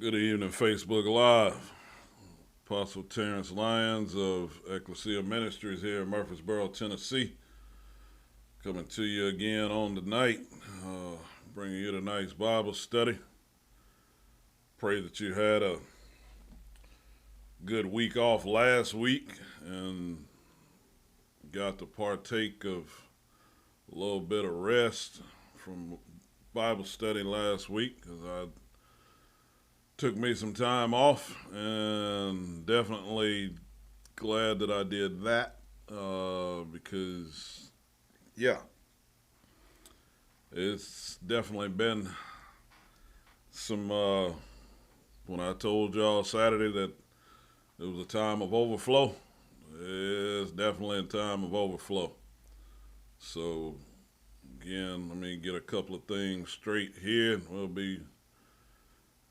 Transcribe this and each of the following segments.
Good evening, Facebook Live. Apostle Terrence Lyons of Ecclesia Ministries here in Murfreesboro, Tennessee, coming to you again on tonight, bringing you tonight's Bible study. Pray that you had a good week off last week and got to partake of a little bit of rest from Bible study last week, because I took me some time off, and definitely glad that I did that, because yeah, it's definitely been some when I told y'all Saturday that it was a time of overflow. It's definitely a time of overflow. So again, let me get a couple of things straight here. We'll be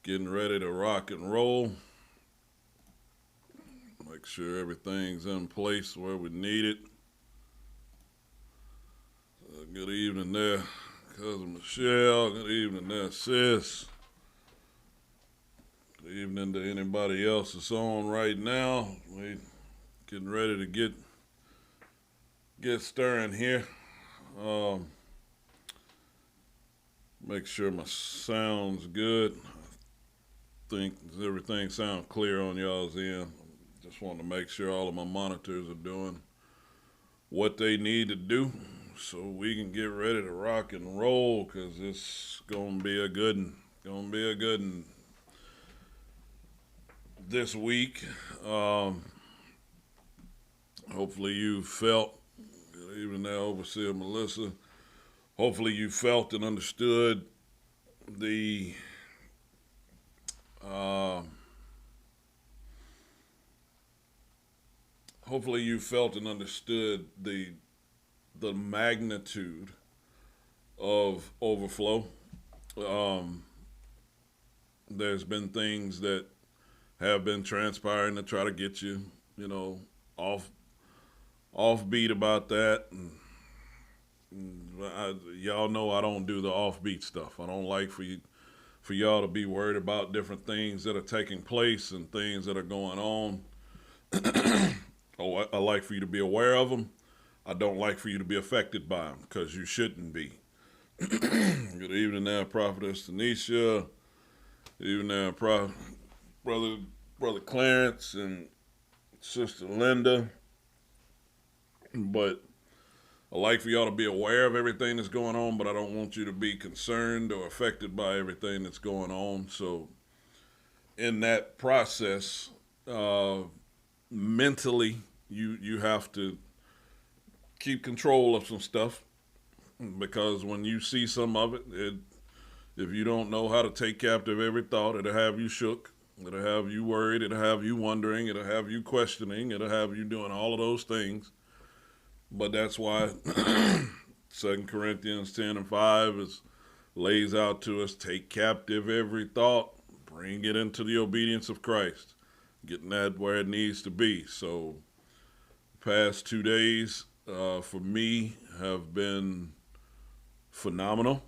getting ready to rock and roll. Make sure everything's in place where we need it. Good evening there, Cousin Michelle. Good evening there, sis. Good evening to anybody else that's on right now. We getting ready to get stirring here. Make sure my sound's good. I think everything sounds clear on y'all's end. Just want to make sure all of my monitors are doing what they need to do so we can get ready to rock and roll, because it's going to be a good one. Going to be a good one this week. Hopefully you felt, good evening there, Overseer Melissa. Hopefully you felt and understood the hopefully you felt and understood the magnitude of overflow. There's been things that have been transpiring to try to get you, off offbeat about that. Y'all know I don't do the offbeat stuff. I don't like for y'all to be worried about different things that are taking place and things that are going on. I like for you to be aware of them. I don't like for you to be affected by them, because you shouldn't be. Good evening there, Prophetess Tanisha. Good evening there, Brother Clarence and Sister Linda. But I like for y'all to be aware of everything that's going on, but I don't want you to be concerned or affected by everything that's going on. So in that process, mentally, you have to keep control of some stuff, because when you see some of it, if you don't know how to take captive every thought, it'll have you shook, it'll have you worried, it'll have you wondering, it'll have you questioning, it'll have you doing all of those things. But that's why 2 Corinthians 10 and 5 lays out to us, take captive every thought, bring it into the obedience of Christ, getting that where it needs to be. So past 2 days for me have been phenomenal.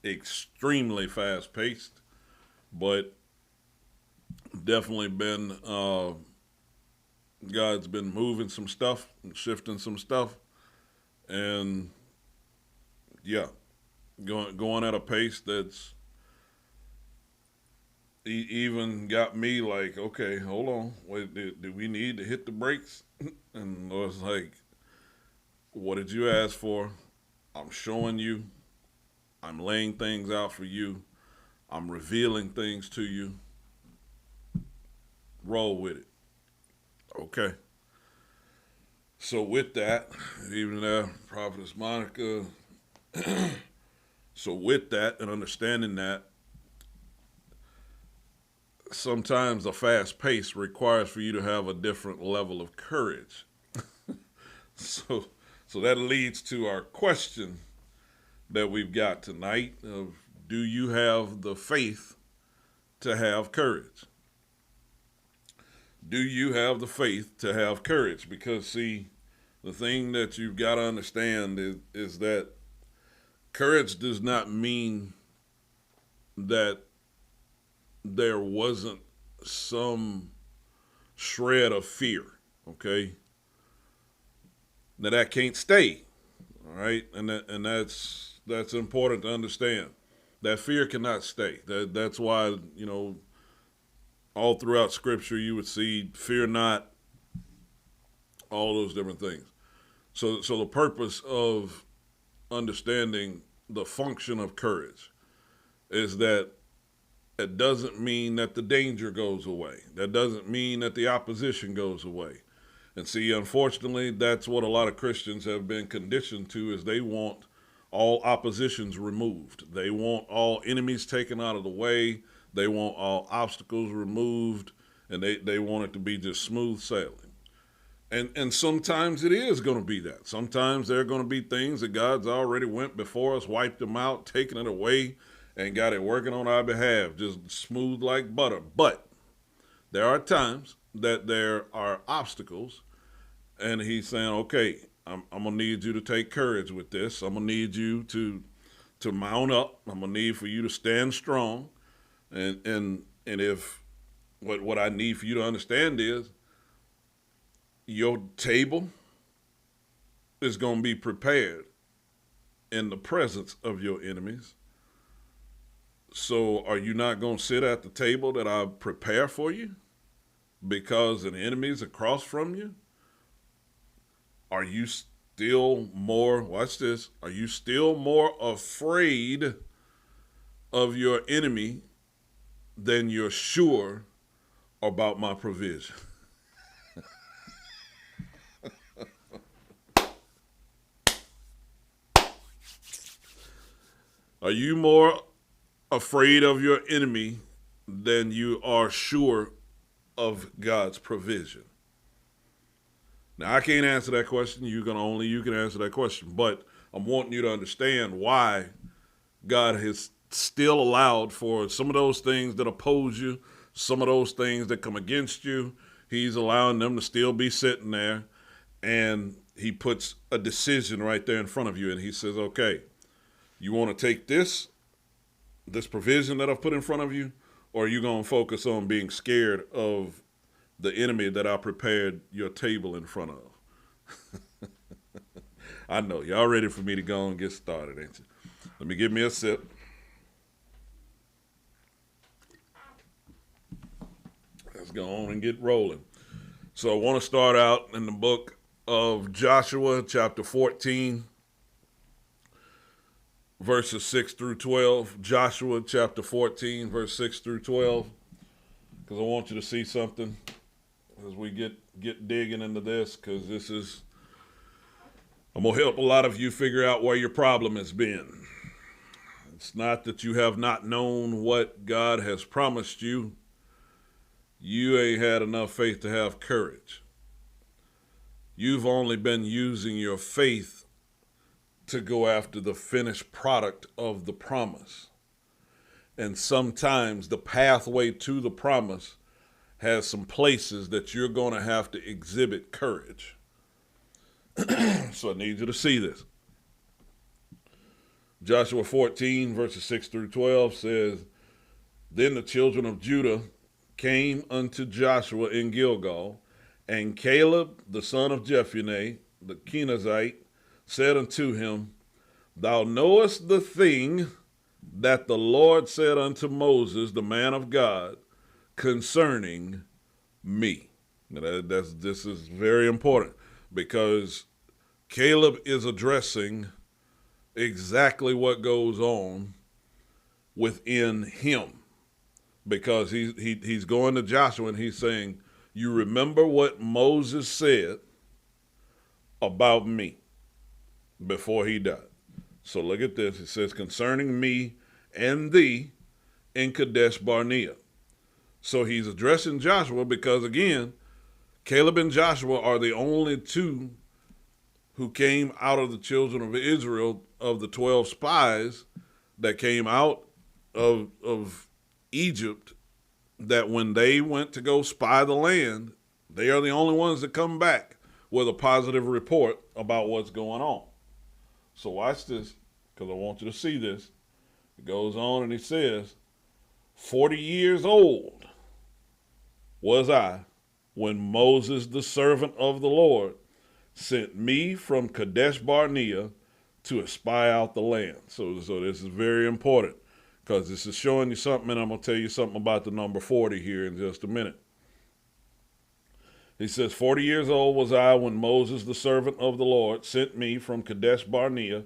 Extremely fast paced, but definitely been God's been moving some stuff and shifting some stuff, and yeah, going at a pace that's even got me like, okay, hold on, wait, do we need to hit the brakes? And I was like, what did you ask for? I'm showing you. I'm laying things out for you. I'm revealing things to you. Roll with it. Okay. So with that, even there, Prophetess Monica. So with that and understanding that, sometimes a fast pace requires for you to have a different level of courage. So that leads to our question that we've got tonight of, do you have the faith to have courage? Do you have the faith to have courage? Because see, the thing that you've got to understand is that courage does not mean that there wasn't some shred of fear, okay? Now that can't stay, all right? And that's important to understand. That fear cannot stay. That's why, all throughout Scripture you would see fear not, all those different things. So the purpose of understanding the function of courage is that it doesn't mean that the danger goes away. That doesn't mean that the opposition goes away. And see, unfortunately, that's what a lot of Christians have been conditioned to, is they want all oppositions removed. They want all enemies taken out of the way. They want all obstacles removed, and they want it to be just smooth sailing. And sometimes it is going to be that. Sometimes there are going to be things that God's already went before us, wiped them out, taken it away, and got it working on our behalf, just smooth like butter. But there are times that there are obstacles, and he's saying, okay, I'm going to need you to take courage with this. I'm going to need you to mount up. I'm going to need for you to stand strong. And if what I need for you to understand is your table is going to be prepared in the presence of your enemies. So are you not going to sit at the table that I prepare for you because an enemy is across from you? Are you still more, watch this, are you still more afraid of your enemy than you're sure about my provision? Are you more afraid of your enemy than you are sure of God's provision? Now, I can't answer that question. You can answer that question. But I'm wanting you to understand why God has still allowed for some of those things that oppose you, some of those things that come against you. He's allowing them to still be sitting there, and he puts a decision right there in front of you, and he says, okay, you want to take this provision that I've put in front of you, or are you going to focus on being scared of the enemy that I prepared your table in front of? I know, y'all ready for me to go and get started, ain't you? Let me give me a sip. Let's go on and get rolling. So I want to start out in the book of Joshua, chapter 14, verses 6 through 12. Joshua, chapter 14, verse 6 through 12, because I want you to see something as we get digging into this, because I'm going to help a lot of you figure out where your problem has been. It's not that you have not known what God has promised you. You ain't had enough faith to have courage. You've only been using your faith to go after the finished product of the promise. And sometimes the pathway to the promise has some places that you're going to have to exhibit courage. So I need you to see this. Joshua 14, verses 6 through 12 says, Then the children of Judah came unto Joshua in Gilgal, and Caleb, the son of Jephunneh, the Kenizzite, said unto him, Thou knowest the thing that the Lord said unto Moses, the man of God, concerning me. Now this is very important, because Caleb is addressing exactly what goes on within him, because he's going to Joshua and he's saying, you remember what Moses said about me before he died. So look at this. It says, concerning me and thee in Kadesh Barnea. So he's addressing Joshua because, again, Caleb and Joshua are the only two who came out of the children of Israel, of the 12 spies that came out of Egypt, that when they went to go spy the land, they are the only ones that come back with a positive report about what's going on. So watch this, because I want you to see this. It goes on and he says, 40 years old was I when Moses, the servant of the Lord, sent me from Kadesh Barnea to espy out the land. So this is very important because this is showing you something, and I'm going to tell you something about the number 40 here in just a minute. He says, 40 years old was I when Moses, the servant of the Lord, sent me from Kadesh Barnea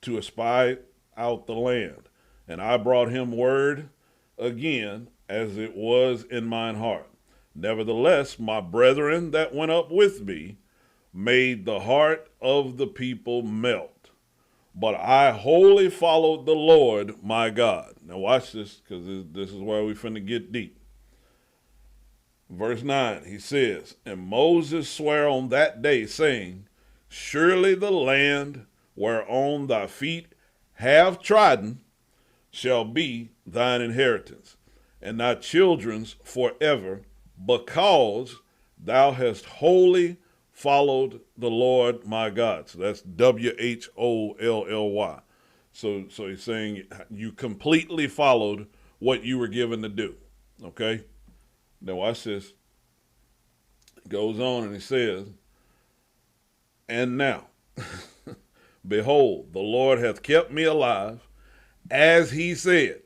to espy out the land. And I brought him word again as it was in mine heart. Nevertheless, my brethren that went up with me made the heart of the people melt. But I wholly followed the Lord my God. Now watch this, because this is where we finna get deep. Verse 9, he says, and Moses sware on that day, saying, surely the land whereon thy feet have trodden shall be thine inheritance, and thy children's forever, because thou hast wholly followed the Lord my God. So that's WHOLLY. So he's saying you completely followed what you were given to do. Okay? Now watch this. It goes on and he says, and now, behold, the Lord hath kept me alive, as he said,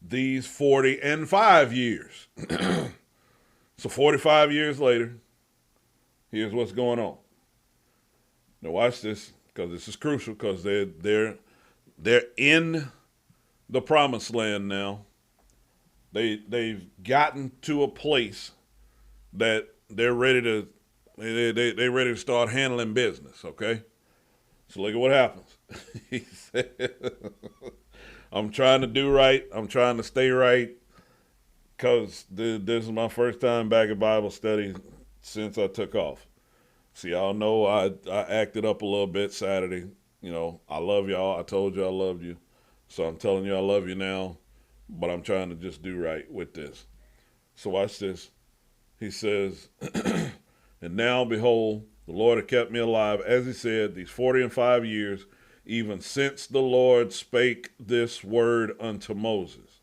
these 45 years. So 45 years later, here's what's going on. Now watch this, because this is crucial, because they're in the promised land now. They've gotten to a place that they're ready to ready to start handling business. Okay, so look at what happens. He said, "I'm trying to do right. I'm trying to stay right, because this is my first time back at Bible study since I took off. See, y'all know I acted up a little bit Saturday. You know, I love y'all. I told you I loved you, so I'm telling you I love you now." But I'm trying to just do right with this. So watch this. He says, and now behold, the Lord hath kept me alive, as he said, these 45 years, even since the Lord spake this word unto Moses,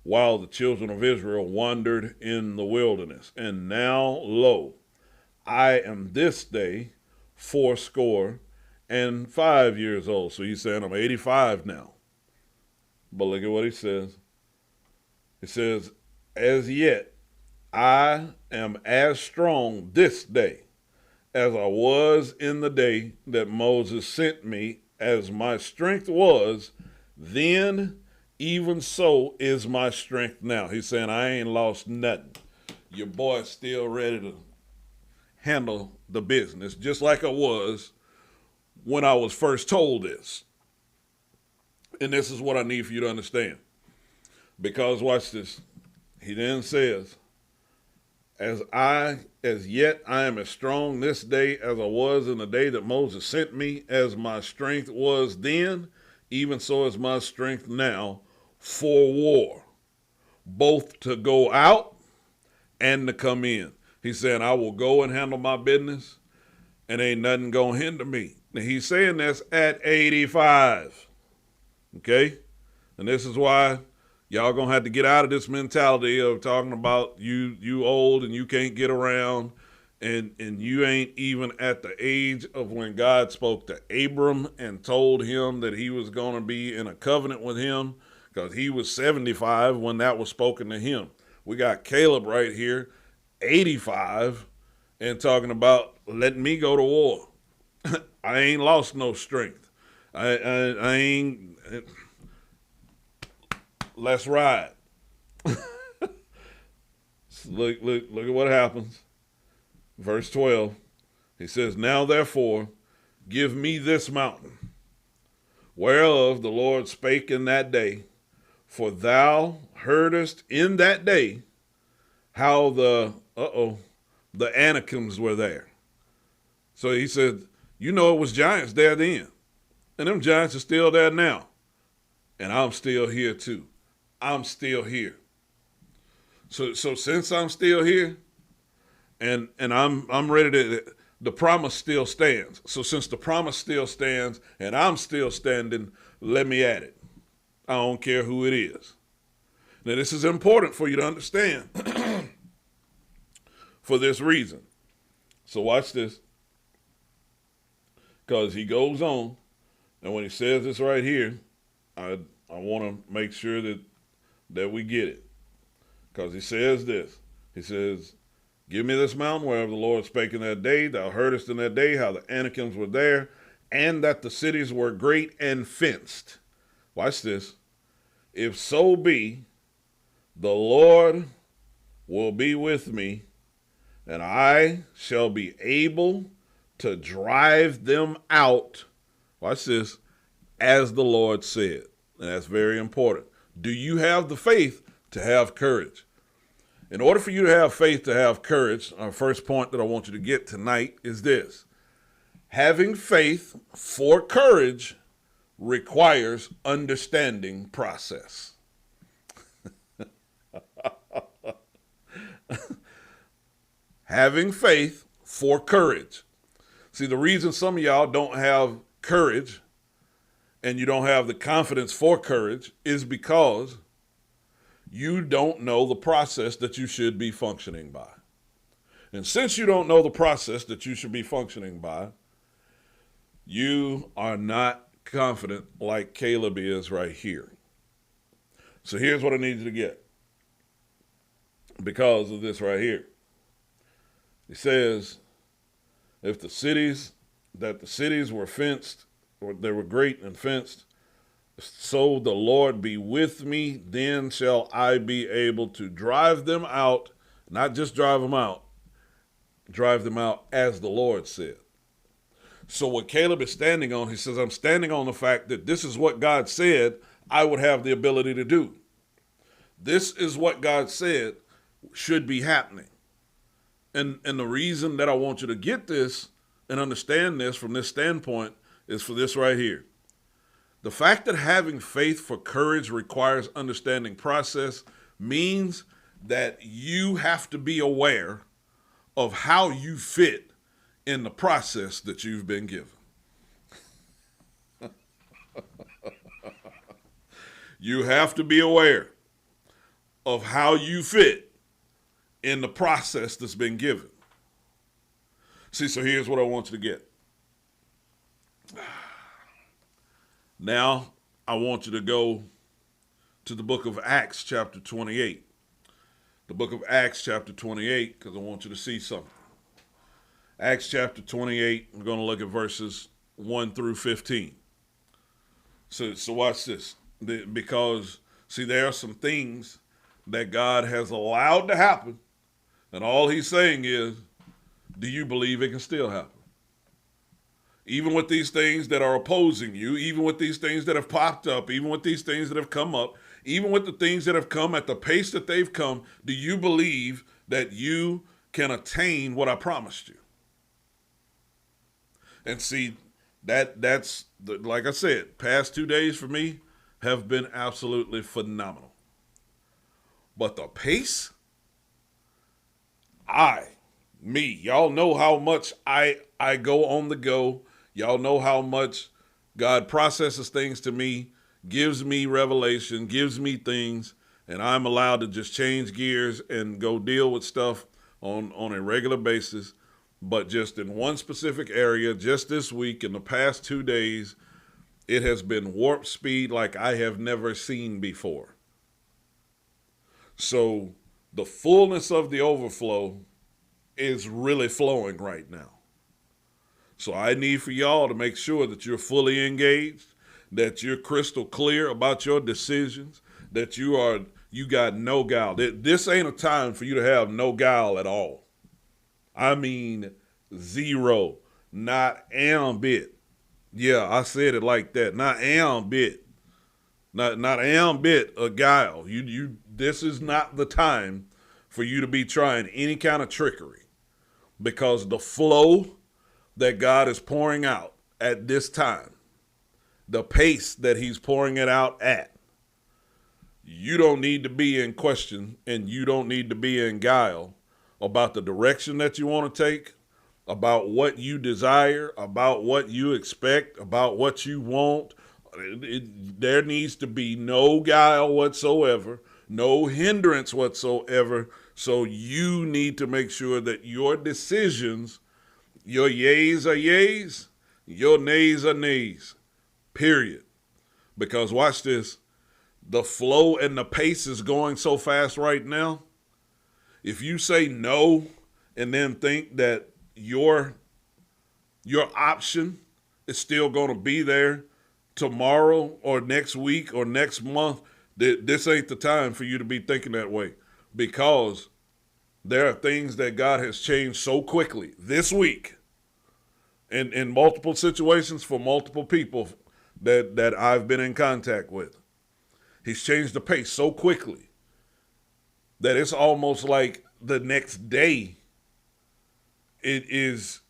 while the children of Israel wandered in the wilderness. And now, lo, I am this day 85 years old. So he's saying I'm 85 now. But look at what he says. It says, as yet I am as strong this day as I was in the day that Moses sent me, as my strength was then, even so is my strength now. He's saying I ain't lost nothing. Your boy's still ready to handle the business, just like I was when I was first told this. And this is what I need for you to understand. Because watch this. He then says, as yet I am as strong this day as I was in the day that Moses sent me, as my strength was then, even so is my strength now for war, both to go out and to come in. He's saying I will go and handle my business, and ain't nothing gonna hinder me. Now he's saying that's at 85. Okay? And this is why y'all gonna have to get out of this mentality of talking about you old and you can't get around, and you ain't even at the age of when God spoke to Abram and told him that he was gonna be in a covenant with him, because he was 75 when that was spoken to him. We got Caleb right here, 85, and talking about letting me go to war. I ain't lost no strength. I ain't. Let's ride. Look at what happens. Verse 12. He says, now therefore, give me this mountain, whereof the Lord spake in that day, for thou heardest in that day how the Anakims were there. So he said, you know it was giants there then, and them giants are still there now, and I'm still here too. I'm still here. So since I'm still here, and I'm ready to, the promise still stands. So since the promise still stands and I'm still standing, let me at it. I don't care who it is. Now, this is important for you to understand for this reason. So watch this. Because he goes on, and when he says this right here, I want to make sure that we get it. Because he says this. He says, give me this mountain wherever the Lord spake in that day. Thou heardest in that day how the Anakims were there, and that the cities were great and fenced. Watch this. If so be, the Lord will be with me, and I shall be able to drive them out. Watch this. As the Lord said. And that's very important. Do you have the faith to have courage? In order for you to have faith to have courage, our first point that I want you to get tonight is this. Having faith for courage requires understanding process. Having faith for courage. See, the reason some of y'all don't have courage and you don't have the confidence for courage is because you don't know the process that you should be functioning by. And since you don't know the process that you should be functioning by, you are not confident like Caleb is right here. So here's what I need you to get because of this right here. He says, if the cities were fenced, or they were great and fenced, so the Lord be with me, then shall I be able to drive them out, not just drive them out as the Lord said. So what Caleb is standing on, he says, I'm standing on the fact that this is what God said I would have the ability to do. This is what God said should be happening. And the reason that I want you to get this and understand this from this standpoint is for this right here. The fact that having faith for courage requires understanding process means that you have to be aware of how you fit in the process that you've been given. You have to be aware of how you fit in the process that's been given. See, so here's what I want you to get. Now, I want you to go to the book of Acts chapter 28. The book of Acts chapter 28, because I want you to see something. Acts chapter 28, we're going to look at verses 1 through 15. So watch this. Because, see, there are some things that God has allowed to happen, and all he's saying is, do you believe it can still happen? Even with these things that are opposing you, even with these things that have popped up, even with these things that have come up, even with the things that have come at the pace that they've come, do you believe that you can attain what I promised you? And see, that's like I said, past 2 days for me have been absolutely phenomenal. But the pace, y'all know how much I go on the go. Y'all know how much God processes things to me, gives me revelation, gives me things, and I'm allowed to just change gears and go deal with stuff on a regular basis. But just in one specific area, just this week, in the past 2 days, it has been warp speed like I have never seen before. So the fullness of the overflow is really flowing right now. So I need for y'all to make sure that you're fully engaged, that you're crystal clear about your decisions, that you got no guile. This ain't a time for you to have no guile at all. I mean, zero, not a bit. Yeah, I said it like that. Not a bit. Not a bit of guile. This is not the time for you to be trying any kind of trickery, because the flow that God is pouring out at this time, the pace that he's pouring it out at, you don't need to be in question and you don't need to be in guile about the direction that you want to take, about what you desire, about what you expect, about what you want. There needs to be no guile whatsoever, no hindrance whatsoever. So you need to make sure that your decisions, your yays are yays, your nays are nays, period. Because watch this, the flow and the pace is going so fast right now. If you say no and then think that your option is still going to be there tomorrow or next week or next month, this ain't the time for you to be thinking that way, because there are things that God has changed so quickly this week in multiple situations for multiple people that I've been in contact with. He's changed the pace so quickly that it's almost like the next day it is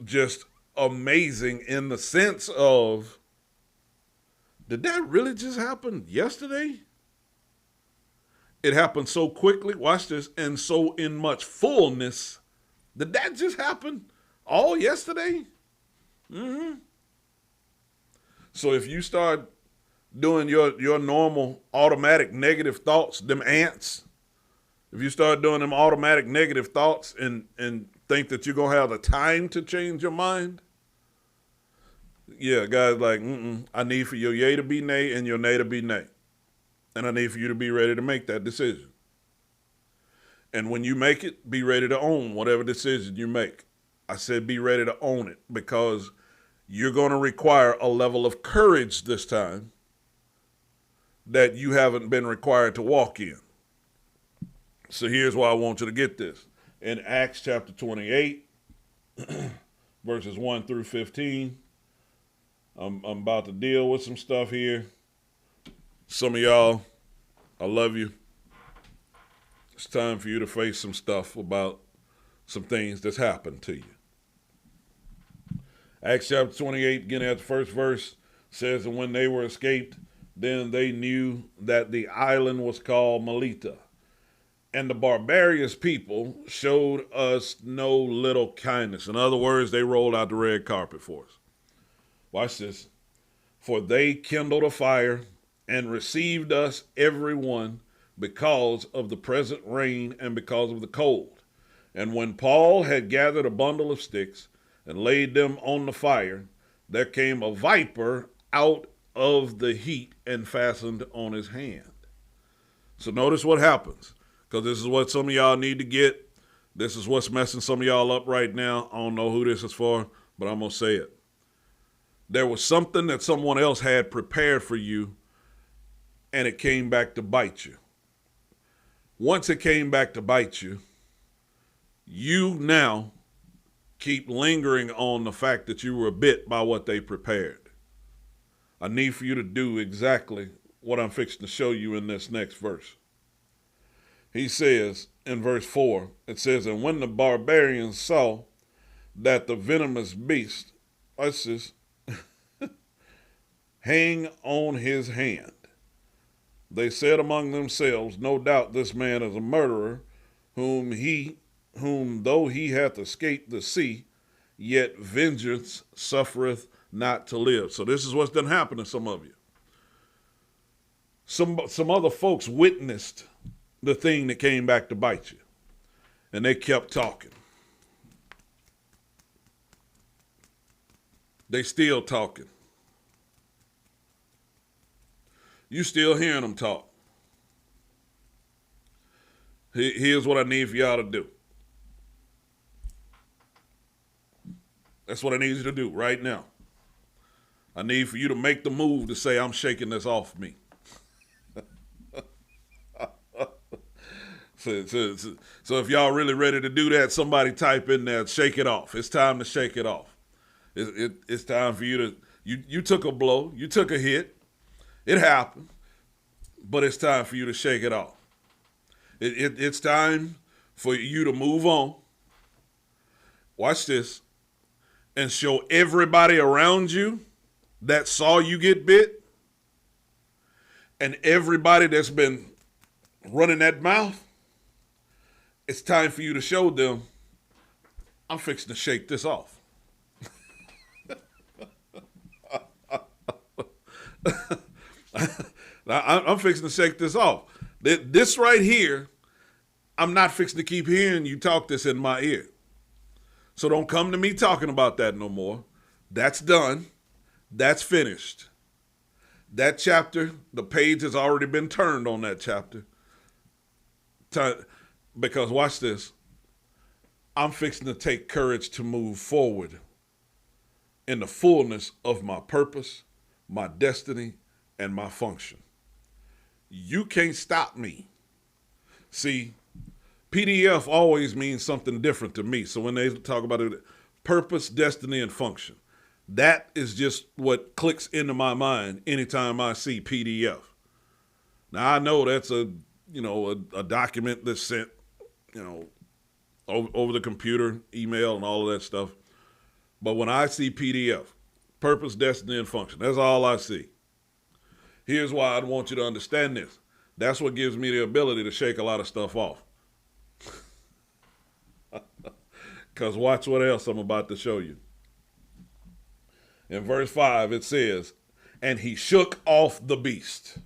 just amazing, in the sense of, did that really just happen yesterday? It happened so quickly, watch this, and so in much fullness. Did that just happen all yesterday? So if you start doing your normal automatic negative thoughts, them ants, if you start doing them automatic negative thoughts and think that you're going to have the time to change your mind, yeah, God's like, I need for your yay to be nay and your nay to be nay. And I need for you to be ready to make that decision. And when you make it, be ready to own whatever decision you make. I said be ready to own it, because you're going to require a level of courage this time that you haven't been required to walk in. So here's why I want you to get this. In Acts chapter 28, verses 1 through 15, I'm about to deal with some stuff here. Some of y'all, I love you. It's time for you to face some stuff about some things that's happened to you. Acts chapter 28, beginning at the first verse, says, and when they were escaped, then they knew that the island was called Melita. And the barbarous people showed us no little kindness. In other words, they rolled out the red carpet for us. Watch this. For they kindled a fire and received us every one because of the present rain and because of the cold. And when Paul had gathered a bundle of sticks and laid them on the fire, there came a viper out of the heat and fastened on his hand. So notice what happens, because this is what some of y'all need to get. This is what's messing some of y'all up right now. I don't know who this is for, but I'm going to say it. There was something that someone else had prepared for you, and it came back to bite you. Once it came back to bite you, you now keep lingering on the fact that you were bit by what they prepared. I need for you to do exactly what I'm fixing to show you in this next verse. He says in verse 4, it says, and when the barbarians saw that the venomous beast, watch this, hang on his hand, they said among themselves, no doubt this man is a murderer, whom though he hath escaped the sea, yet vengeance suffereth not to live. So this is what's done happen to some of you. Some other folks witnessed the thing that came back to bite you, and they kept talking. They still talking. You still hearing them talk. Here's what I need for y'all to do. That's what I need you to do right now. I need for you to make the move to say, I'm shaking this off me. So if y'all really ready to do that, somebody type in there, shake it off. It's time to shake it off. It's time for you to, you took a blow, you took a hit. It happened, but it's time for you to shake it off. It's time for you to move on. Watch this. And show everybody around you that saw you get bit, and everybody that's been running that mouth, it's time for you to show them, I'm fixing to shake this off. I'm fixing to shake this off. This right here, I'm not fixing to keep hearing you talk this in my ear. So don't come to me talking about that no more. That's done. That's finished. That chapter, the page has already been turned on that chapter. Because watch this. I'm fixing to take courage to move forward in the fullness of my purpose, my destiny, and my function. You can't stop me. See, PDF always means something different to me. So when they talk about it, purpose, destiny, and function, that is just what clicks into my mind anytime I see PDF. Now I know that's a document that's sent, over the computer, email, and all of that stuff. But when I see PDF, purpose, destiny, and function, that's all I see. Here's why I want you to understand this. That's what gives me the ability to shake a lot of stuff off. Because watch what else I'm about to show you. In verse 5, it says, and he shook off the beast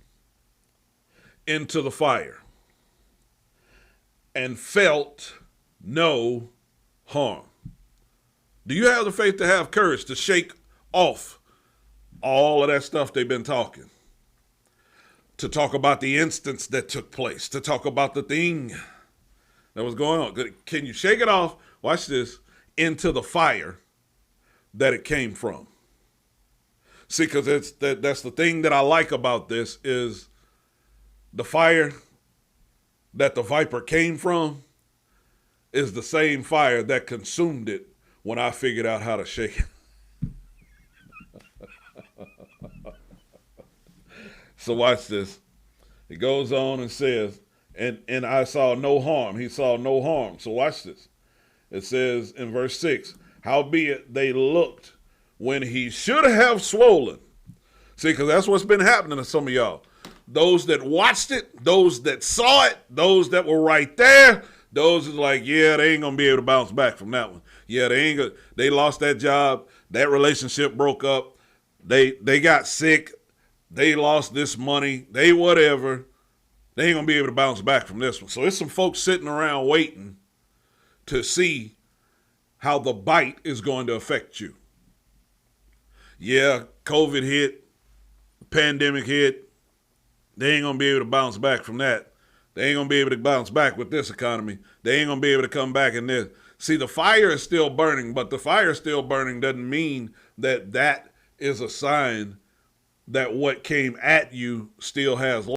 into the fire and felt no harm. Do you have the faith to have courage to shake off all of that stuff they've been talking? To talk about the instance that took place, to talk about the thing that was going on. Can you shake it off? Watch this. Into the fire that it came from. See, because that's the thing that I like about this is the fire that the viper came from is the same fire that consumed it when I figured out how to shake it. So watch this. It goes on and says, and I saw no harm. He saw no harm. So watch this. It says in verse 6, howbeit they looked when he should have swollen. See, because that's what's been happening to some of y'all. Those that watched it, those that saw it, those that were right there, those is like, yeah, they ain't going to be able to bounce back from that one. Yeah, they lost that job. That relationship broke up. They got sick. They lost this money. They whatever. They ain't going to be able to bounce back from this one. So there's some folks sitting around waiting to see how the bite is going to affect you. Yeah, COVID hit, pandemic hit. They ain't going to be able to bounce back from that. They ain't going to be able to bounce back with this economy. They ain't going to be able to come back in this. See, the fire is still burning, but the fire still burning doesn't mean that that is a sign that what came at you still has life.